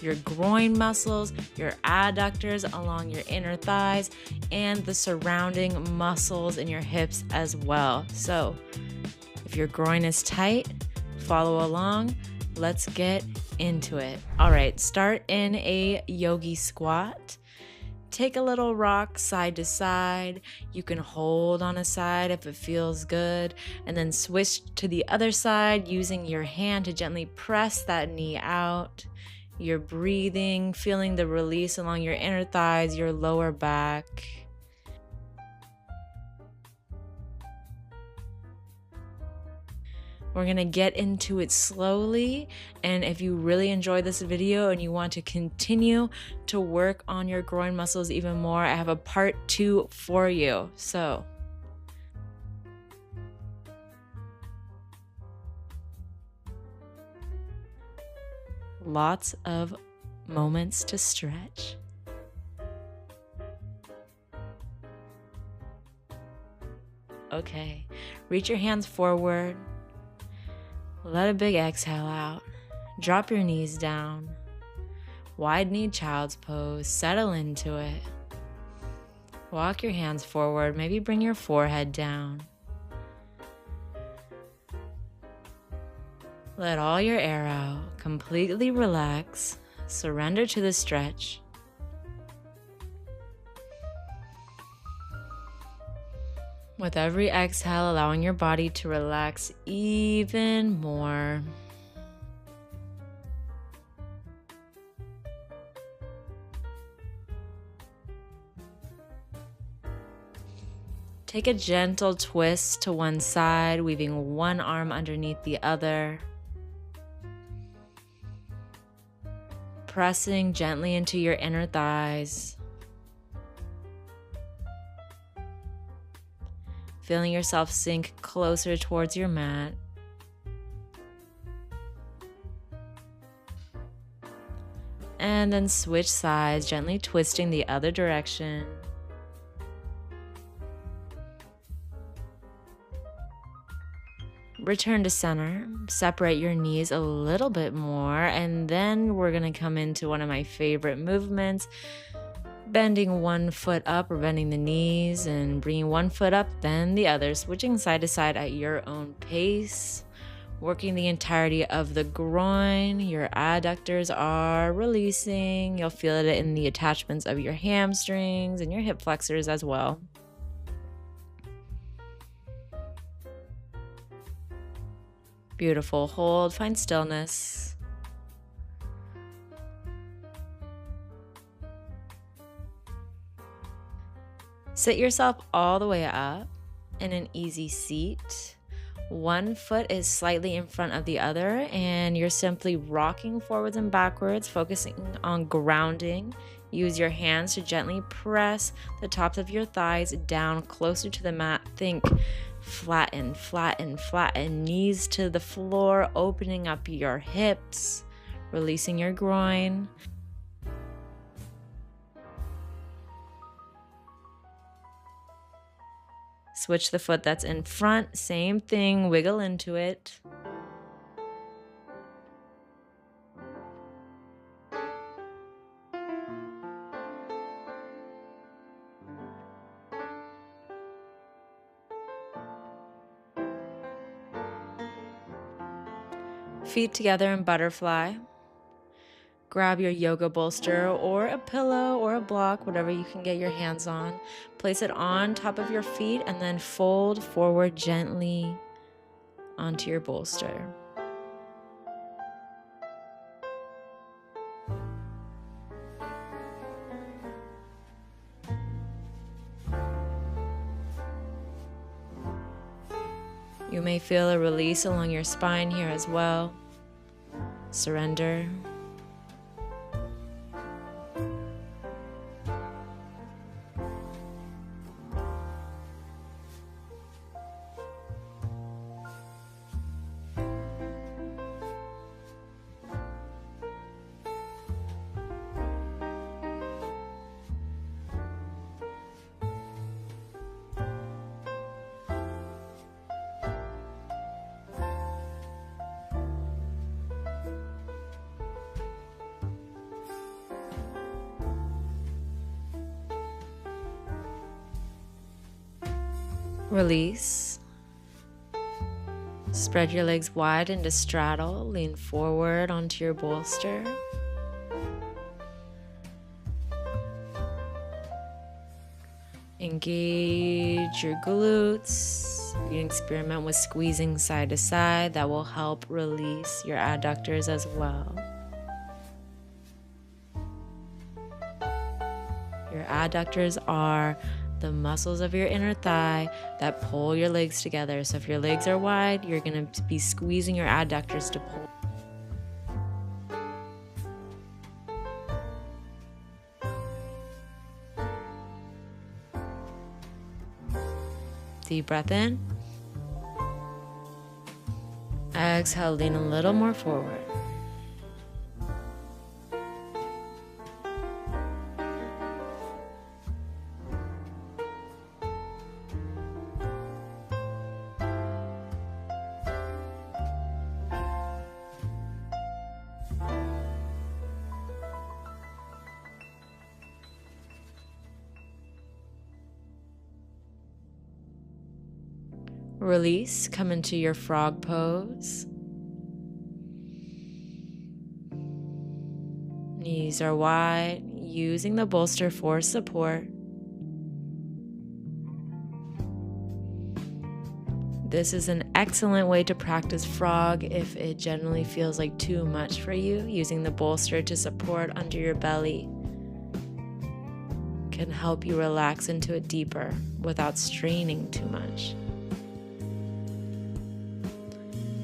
your groin muscles, your adductors along your inner thighs, and the surrounding muscles in your hips as well. So if your groin is tight, follow along. Let's get into it. All right, start in a yogi squat. Take a little rock side to side. You can hold on a side if it feels good, and then switch to the other side using your hand to gently press that knee out. You're breathing, feeling the release along your inner thighs, your lower back. We're gonna get into it slowly, and if you really enjoyed this video and you want to continue to work on your groin muscles even more, I have a part 2 for you. So lots of moments to stretch. Okay, reach your hands forward. Let a big exhale out. Drop your knees down. Wide knee child's pose. Settle into it. Walk your hands forward. Maybe bring your forehead down. Let all your air out. Completely relax. Surrender to the stretch. With every exhale, allowing your body to relax even more. Take a gentle twist to one side, weaving one arm underneath the other. Pressing gently into your inner thighs. Feeling yourself sink closer towards your mat. And then switch sides, gently twisting the other direction. Return to center. Separate your knees a little bit more, and then we're gonna come into one of my favorite movements. Bending one foot up or bending the knees and bringing one foot up, then the other, switching side to side at your own pace, working the entirety of the groin. Your adductors are releasing. You'll feel it in the attachments of your hamstrings and your hip flexors as well. Beautiful. Hold, find stillness. Sit yourself all the way up in an easy seat. One foot is slightly in front of the other, and you're simply rocking forwards and backwards, focusing on grounding. Use your hands to gently press the tops of your thighs down closer to the mat. Think flatten, flatten, flatten. Knees to the floor, opening up your hips, releasing your groin. Switch the foot that's in front, same thing, wiggle into it. Feet together in butterfly. Grab your yoga bolster or a pillow or a block, whatever you can get your hands on. Place it on top of your feet and then fold forward gently onto your bolster. You may feel a release along your spine here as well. Surrender. Release. Spread your legs wide into straddle. Lean forward onto your bolster. Engage your glutes. You can experiment with squeezing side to side. That will help release your adductors as well. Your adductors are the muscles of your inner thigh that pull your legs together. So if your legs are wide, you're going to be squeezing your adductors to pull. Deep breath in. Exhale, lean a little more forward. Release, come into your frog pose. Knees are wide, using the bolster for support. This is an excellent way to practice frog if it generally feels like too much for you. Using the bolster to support under your belly can help you relax into it deeper without straining too much.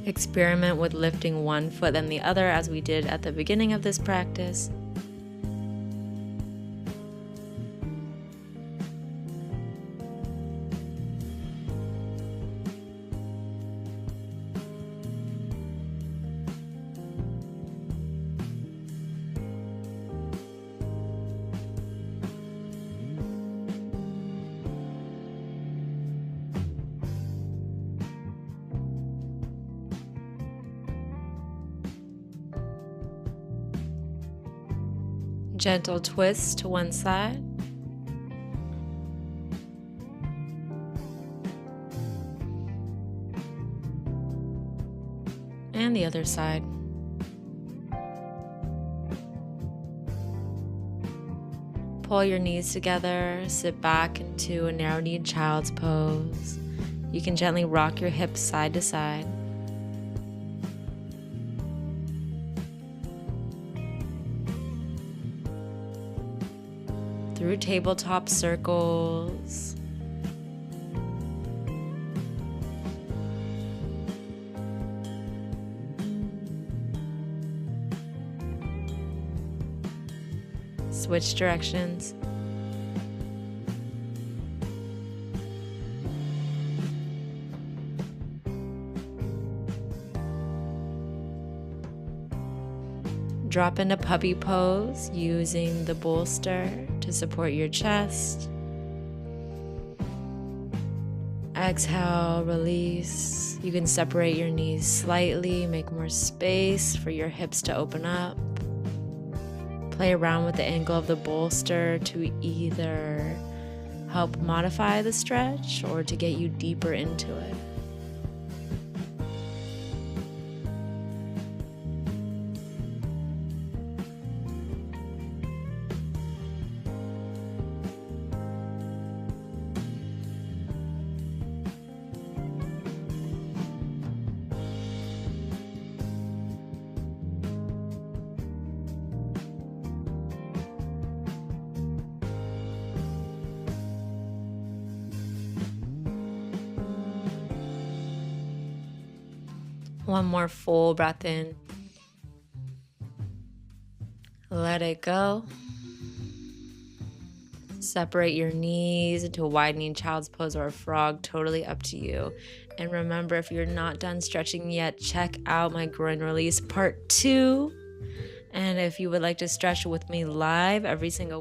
Experiment with lifting one foot then the other as we did at the beginning of this practice. Gentle twist to one side. And the other side. Pull your knees together, sit back into a narrow-kneed child's pose. You can gently rock your hips side to side. Through tabletop circles. Switch directions. Drop into puppy pose using the bolster to support your chest. Exhale, release. You can separate your knees slightly, make more space for your hips to open up. Play around with the angle of the bolster to either help modify the stretch or to get you deeper into it. One more full breath in. Let it go. Separate your knees into a widening child's pose or a frog, totally up to you. And remember, if you're not done stretching yet, check out my groin release part 2. And if you would like to stretch with me live every single